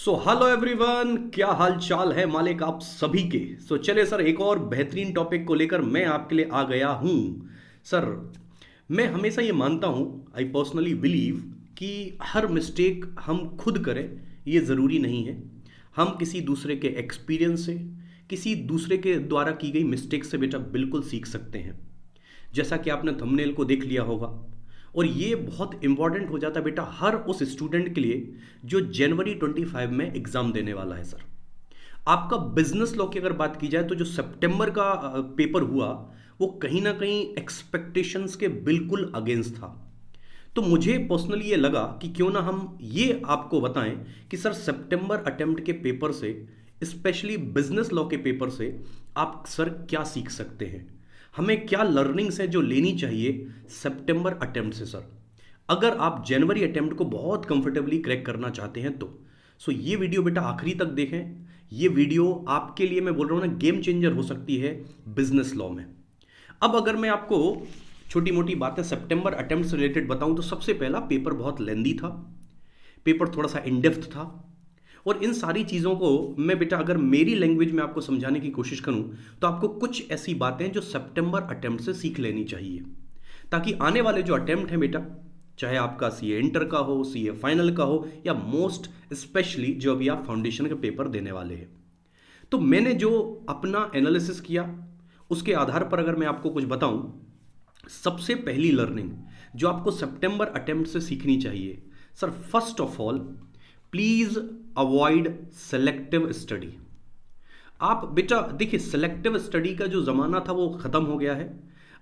Hello everyone, क्या हाल चाल है मालिक आप सभी के। चले सर, एक और बेहतरीन टॉपिक को लेकर मैं आपके लिए आ गया हूँ। सर, मैं हमेशा ये मानता हूँ, आई पर्सनली बिलीव कि हर मिस्टेक हम खुद करें ये ज़रूरी नहीं है। हम किसी दूसरे के एक्सपीरियंस से, किसी दूसरे के द्वारा की गई मिस्टेक से बेटा बिल्कुल सीख सकते हैं। जैसा कि आपने थंबनेल को देख लिया होगा, और ये बहुत इंपॉर्टेंट हो जाता है बेटा हर उस स्टूडेंट के लिए जो जनवरी 25 में एग्ज़ाम देने वाला है। सर, आपका बिजनेस लॉ की अगर बात की जाए तो जो सितंबर का पेपर हुआ वो कहीं ना कहीं एक्सपेक्टेशंस के बिल्कुल अगेंस्ट था। तो मुझे पर्सनली ये लगा कि क्यों ना हम ये आपको बताएं कि सर सितंबर अटेम्प्ट के पेपर से, स्पेशली बिजनेस लॉ के पेपर से आप सर क्या सीख सकते हैं, हमें क्या लर्निंग्स है जो लेनी चाहिए सितंबर अटेम्प्ट से। सर, अगर आप जनवरी अटेम्प्ट को बहुत कंफर्टेबली क्रैक करना चाहते हैं तो ये वीडियो बेटा आखिरी तक देखें। ये वीडियो आपके लिए, मैं बोल रहा हूँ ना, गेम चेंजर हो सकती है बिजनेस लॉ में। अब अगर मैं आपको छोटी मोटी बातें सितंबर अटेम्प्ट से रिलेटेड बताऊं तो सबसे पहला, पेपर बहुत लेंदी था, पेपर थोड़ा सा इनडेप्थ था। और इन सारी चीज़ों को मैं बेटा अगर मेरी लैंग्वेज में आपको समझाने की कोशिश करूं तो आपको कुछ ऐसी बातें जो सितंबर अटेम्प्ट से सीख लेनी चाहिए, ताकि आने वाले जो अटेम्प्ट है बेटा, चाहे आपका सीए इंटर का हो, सीए फाइनल का हो, या मोस्ट स्पेशली जो अभी आप फाउंडेशन के पेपर देने वाले हैं, तो मैंने जो अपना एनालिसिस किया उसके आधार पर अगर मैं आपको कुछ बताऊं, सबसे पहली लर्निंग जो आपको सितंबर अटेम्प्ट से सीखनी चाहिए sir, first of all please avoid selective study. आप बेटा देखिए, सेलेक्टिव स्टडी का जो ज़माना था वो ख़त्म हो गया है।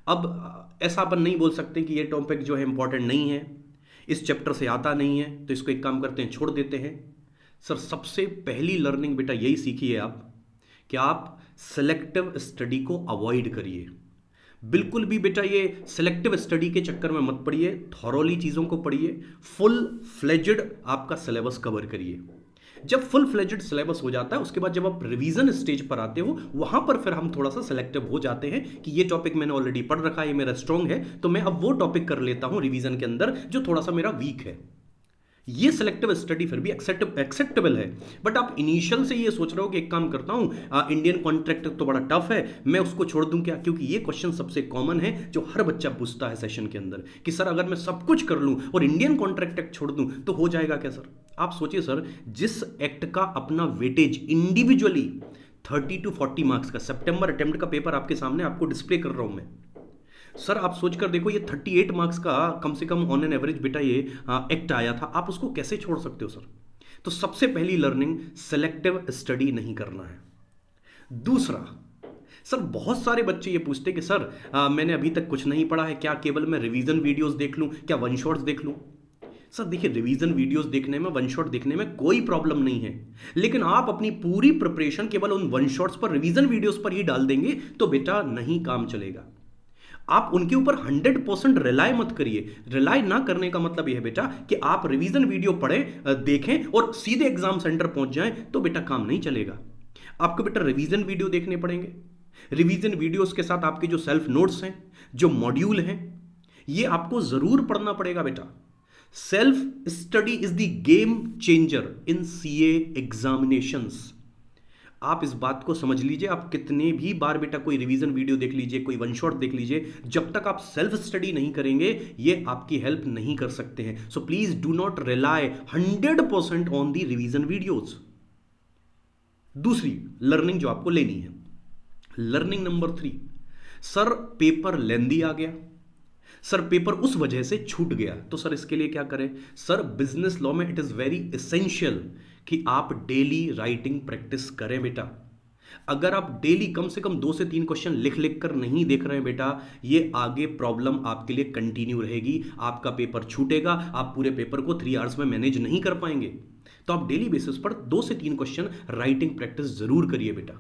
अब ऐसा अपन नहीं बोल सकते कि ये टॉपिक जो है इंपॉर्टेंट नहीं है, इस चैप्टर से आता नहीं है तो इसको एक काम करते हैं छोड़ देते हैं। सर, सबसे पहली लर्निंग बेटा यही सीखिए आप कि आप सेलेक्टिव स्टडी को अवॉइड करिए। बिल्कुल भी बेटा ये सेलेक्टिव स्टडी के चक्कर में मत पड़िए, थॉरोली चीज़ों को पढ़िए, फुल फ्लेजेड आपका सिलेबस कवर करिए। जब फुल फ्लेजेड सिलेबस हो जाता है उसके बाद जब आप रिवीजन स्टेज पर आते हो, वहां पर फिर हम थोड़ा सा सेलेक्टिव हो जाते हैं कि ये टॉपिक मैंने ऑलरेडी पढ़ रखा है, ये मेरा स्ट्रॉन्ग है, तो मैं अब वो टॉपिक कर लेता हूं रिवीजन के अंदर जो थोड़ा सा मेरा वीक है। ये सिलेक्टिव स्टडी फिर भी एक्सेप्टेबल है। बट आप इनिशियल से ये सोच रहे हो कि एक काम करता हूं, इंडियन कॉन्ट्रैक्ट तो बड़ा टफ है, मैं उसको छोड़ दूं क्या, क्योंकि ये क्वेश्चन सबसे कॉमन है जो हर बच्चा पूछता है सेशन के अंदर कि सर अगर मैं सब कुछ कर लूं और इंडियन कॉन्ट्रैक्ट एक्ट छोड़ दूं तो हो जाएगा क्या। सर, आप सोचिए सर, जिस एक्ट का अपना वेटेज इंडिविजुअली 30 to 40 मार्क्स का, सितंबर अटेम्प्ट का पेपर आपके सामने आपको डिस्प्ले कर रहा हूं मैं। सर, आप सोच कर देखो, ये 38 मार्क्स का कम से कम ऑन एन एवरेज बेटा ये एक्ट आया था, आप उसको कैसे छोड़ सकते हो। सर, तो सबसे पहली लर्निंग, सेलेक्टिव स्टडी नहीं करना है। दूसरा, सर बहुत सारे बच्चे ये पूछते हैं कि सर मैंने अभी तक कुछ नहीं पढ़ा है, क्या केवल मैं रिवीजन वीडियोस देख लूं, क्या वन शॉट्स देख लूं। सर देखिए, रिवीजन वीडियोस देखने में, वन शॉट देखने में कोई प्रॉब्लम नहीं है, लेकिन आप अपनी पूरी प्रिपरेशन केवल उन वन शॉट्स पर, रिवीजन वीडियोस पर ही डाल देंगे तो बेटा नहीं काम चलेगा। आप उनके ऊपर 100% रिलाय मत करिए। रिलाय ना करने का मतलब यह है बेटा कि आप रिवीजन वीडियो पढ़ें, देखें और सीधे एग्जाम सेंटर पहुंच जाएं तो बेटा काम नहीं चलेगा। आपको बेटा रिवीजन वीडियो देखने पड़ेंगे। रिवीजन वीडियोस के साथ आपके जो सेल्फ नोट्स हैं, जो मॉड्यूल हैं, ये आपको जरूर पढ़ना पड़ेगा बेटा। Self study is the game changer in CA examinations. आप इस बात को समझ लीजिए, आप कितने भी बार बेटा कोई रिवीजन वीडियो देख लीजिए, कोई वन शॉट देख लीजिए, जब तक आप सेल्फ स्टडी नहीं करेंगे ये आपकी हेल्प नहीं कर सकते हैं। So please do not rely 100% on the revision videos. दूसरी लर्निंग जो आपको लेनी है, लर्निंग नंबर 3, सर पेपर लेंदी आ गया, सर पेपर उस वजह से छूट गया, तो सर इसके लिए क्या करें। सर, बिजनेस लॉ में इट इज वेरी एसेंशियल कि आप डेली राइटिंग प्रैक्टिस करें बेटा। अगर आप डेली कम से कम 2 से 3 क्वेश्चन लिख लिख कर नहीं देख रहे हैं बेटा, ये आगे प्रॉब्लम आपके लिए कंटिन्यू रहेगी, आपका पेपर छूटेगा, आप पूरे पेपर को 3 आवर्स में मैनेज नहीं कर पाएंगे। तो आप डेली बेसिस पर 2 से 3 क्वेश्चन राइटिंग प्रैक्टिस जरूर करिए बेटा,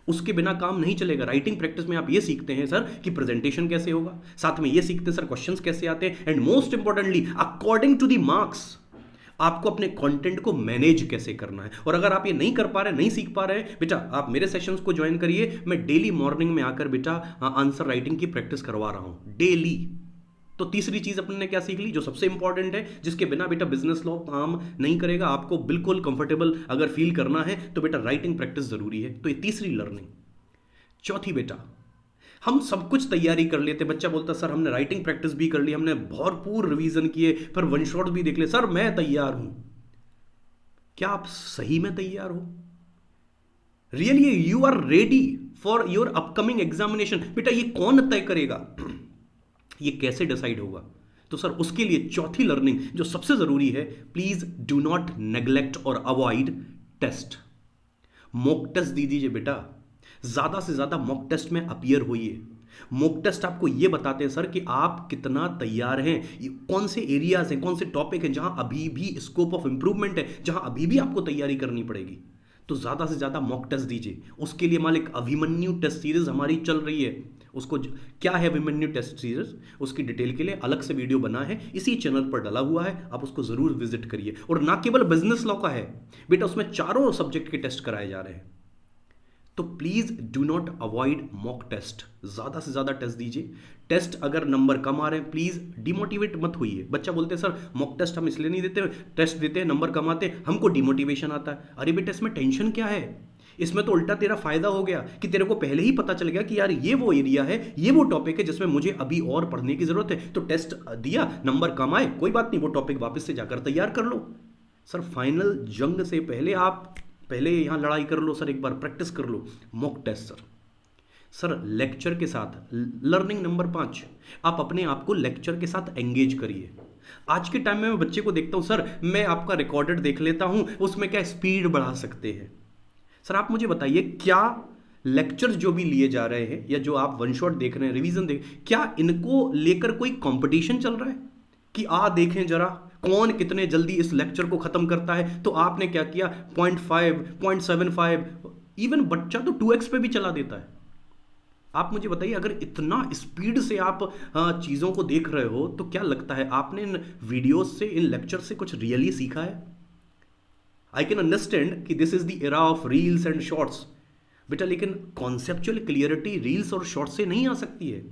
उसके बिना काम नहीं चलेगा। राइटिंग प्रैक्टिस में आप ये सीखते हैं सर कि प्रेजेंटेशन कैसे होगा, साथ में ये सीखते हैं सर क्वेश्चंस कैसे आते हैं, and most importantly according to the marks आपको अपने कंटेंट को मैनेज कैसे करना है। और अगर आप ये नहीं कर पा रहे, नहीं सीख पा रहे बेटा, आप मेरे सेशंस को ज्वाइन करिए, मैं डेली मॉर्निंग में आकर बेटा आंसर राइटिंग की प्रैक्टिस करवा रहा हूं डेली। तो तीसरी चीज अपन ने क्या सीख ली, जो सबसे इंपॉर्टेंट है, जिसके बिना बेटा बिजनेस लॉ काम नहीं करेगा, आपको बिल्कुल कंफर्टेबल अगर फील करना है तो बेटा राइटिंग प्रैक्टिस जरूरी है। तो ये तीसरी लर्निंग। चौथी बेटा, हम सब कुछ तैयारी कर लेते, बच्चा बोलता सर हमने राइटिंग प्रैक्टिस भी कर ली, हमने भरपूर रिवीजन किए, फिर वन शॉट भी देख ले, सर मैं तैयार हूं। क्या आप सही में तैयार हो? Really you are ready for your upcoming examination? बेटा ये कौन तय करेगा, ये कैसे डिसाइड होगा? तो सर उसके लिए चौथी लर्निंग जो सबसे जरूरी है, प्लीज डू नॉट नेग्लेक्ट और अवॉइड टेस्ट। मॉक टेस्ट दे दीजिए बेटा, ज्यादा से ज्यादा मॉक टेस्ट में अपीयर होइए। मॉक टेस्ट आपको यह बताते हैं सर कि आप कितना तैयार हैं, कौन से एरियाज हैं, कौन से टॉपिक हैं जहां अभी भी स्कोप ऑफ इंप्रूवमेंट है, जहां अभी भी आपको तैयारी करनी पड़ेगी। तो ज्यादा से ज्यादा मॉक टेस्ट दीजिए। उसके लिए मालिक अभिमन्यु टेस्ट सीरीज हमारी चल रही है, उसको क्या है अभिमन्यु टेस्ट सीरीज, उसकी डिटेल के लिए अलग से वीडियो बना है, इसी चैनल पर डला हुआ है, आप उसको जरूर विजिट करिए। और ना केवल बिजनेस लॉ का है बेटा, उसमें चारों सब्जेक्ट के टेस्ट कराए जा रहे हैं। तो please do not avoid mock test, ज्यादा से ज्यादा टेस्ट दीजिए। टेस्ट अगर नंबर कम आ रहे हैं, प्लीज डिमोटिवेट मत होइए। बच्चा बोलते हैं सर मॉक टेस्ट हम इसलिए नहीं देते, टेस्ट देते हैं नंबर कम आते हैं, हमको डिमोटिवेशन आता है। अरे बेटा इसमें टेंशन क्या है, इसमें तो उल्टा तेरा फायदा हो गया कि तेरे को पहले ही पता चल गया कि यार ये वो एरिया है, ये वो टॉपिक है जिसमें मुझे अभी और पढ़ने की जरूरत है। तो टेस्ट दिया, नंबर कम आए कोई बात नहीं, वो टॉपिक वापस से जाकर तैयार कर लो। सर फाइनल जंग से पहले आप पहले यहां लड़ाई कर लो सर, एक बार प्रैक्टिस कर लो मॉक टेस्ट। सर लेक्चर के साथ लर्निंग नंबर 5, आप अपने आप को लेक्चर के साथ एंगेज करिए। आज के टाइम में मैं बच्चे को देखता हूं, सर मैं आपका रिकॉर्डेड देख लेता हूं, उसमें क्या स्पीड बढ़ा सकते हैं। सर आप मुझे बताइए, क्या लेक्चर्स जो भी लिए जा रहे हैं या जो आप वन शॉट देख रहे हैं, रिवीजन देख, क्या इनको लेकर कोई कंपटीशन चल रहा है कि देखें जरा कौन कितने जल्दी इस लेक्चर को खत्म करता है? तो आपने क्या किया, 0.5 0.75, इवन बच्चा तो 2x पे भी चला देता है। आप मुझे बताइए, अगर इतना स्पीड से आप चीज़ों को देख रहे हो तो क्या लगता है आपने इन वीडियोस से, इन लेक्चर से कुछ रियली सीखा है? आई कैन अंडरस्टैंड कि this is the era of reels and shorts बेटा, लेकिन कॉन्सेप्चुअल क्लियरिटी रील्स और शॉर्ट्स से नहीं आ सकती है।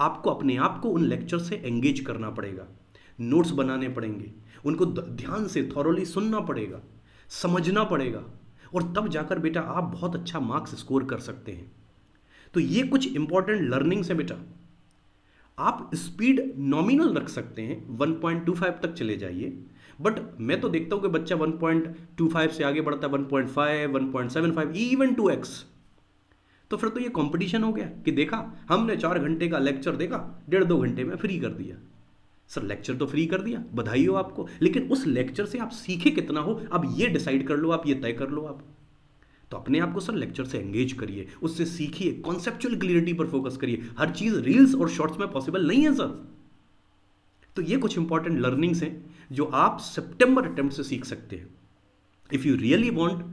आपको अपने आप को उन लेक्चर से एंगेज करना पड़ेगा, नोट्स बनाने पड़ेंगे, उनको ध्यान से थॉरोली सुनना पड़ेगा, समझना पड़ेगा, और तब जाकर बेटा आप बहुत अच्छा मार्क्स स्कोर कर सकते हैं। तो ये कुछ इंपॉर्टेंट लर्निंग्स है बेटा। आप स्पीड नॉमिनल रख सकते हैं, 1.25 तक चले जाइए, बट मैं तो देखता हूं कि बच्चा 1.25 से आगे बढ़ता है 1.5, 1.75, इवन 2x। तो फिर तो ये कंपटीशन हो गया कि देखा हमने 4 घंटे का लेक्चर देखा, 1.5-2 घंटे में फ्री कर दिया। सर लेक्चर तो फ्री कर दिया, बधाई हो आपको, लेकिन उस लेक्चर से आप सीखे कितना हो, अब ये डिसाइड कर लो, आप ये तय कर लो। आप तो अपने आप को सर लेक्चर से एंगेज करिए, उससे सीखिए, कॉन्सेप्चुअल क्लियरिटी पर फोकस करिए। हर चीज रील्स और शॉर्ट्स में पॉसिबल नहीं है सर। तो ये कुछ इंपॉर्टेंट लर्निंग्स हैं जो आप सितंबर अटेम्प्ट से सीख सकते हैं, if you really want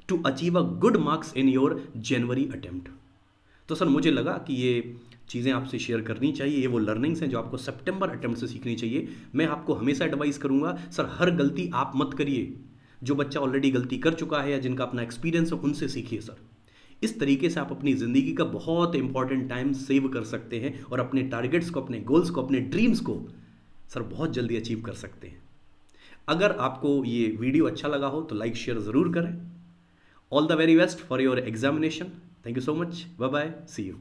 to achieve a good marks in your January attempt. तो सर मुझे लगा कि ये चीज़ें आपसे शेयर करनी चाहिए, ये वो लर्निंग्स हैं जो आपको सितंबर अटेम्प्ट से सीखनी चाहिए। मैं आपको हमेशा एडवाइस करूंगा सर, हर गलती आप मत करिए, जो बच्चा ऑलरेडी गलती कर चुका है या जिनका अपना एक्सपीरियंस है उनसे सीखिए सर। इस तरीके से आप अपनी ज़िंदगी का बहुत इंपॉर्टेंट टाइम सेव कर सकते हैं और अपने टारगेट्स को, अपने गोल्स को, अपने ड्रीम्स को सर बहुत जल्दी अचीव कर सकते हैं। अगर आपको ये वीडियो अच्छा लगा हो तो लाइक शेयर ज़रूर करें। All the very best for your examination. Thank you so much, bye bye, see you.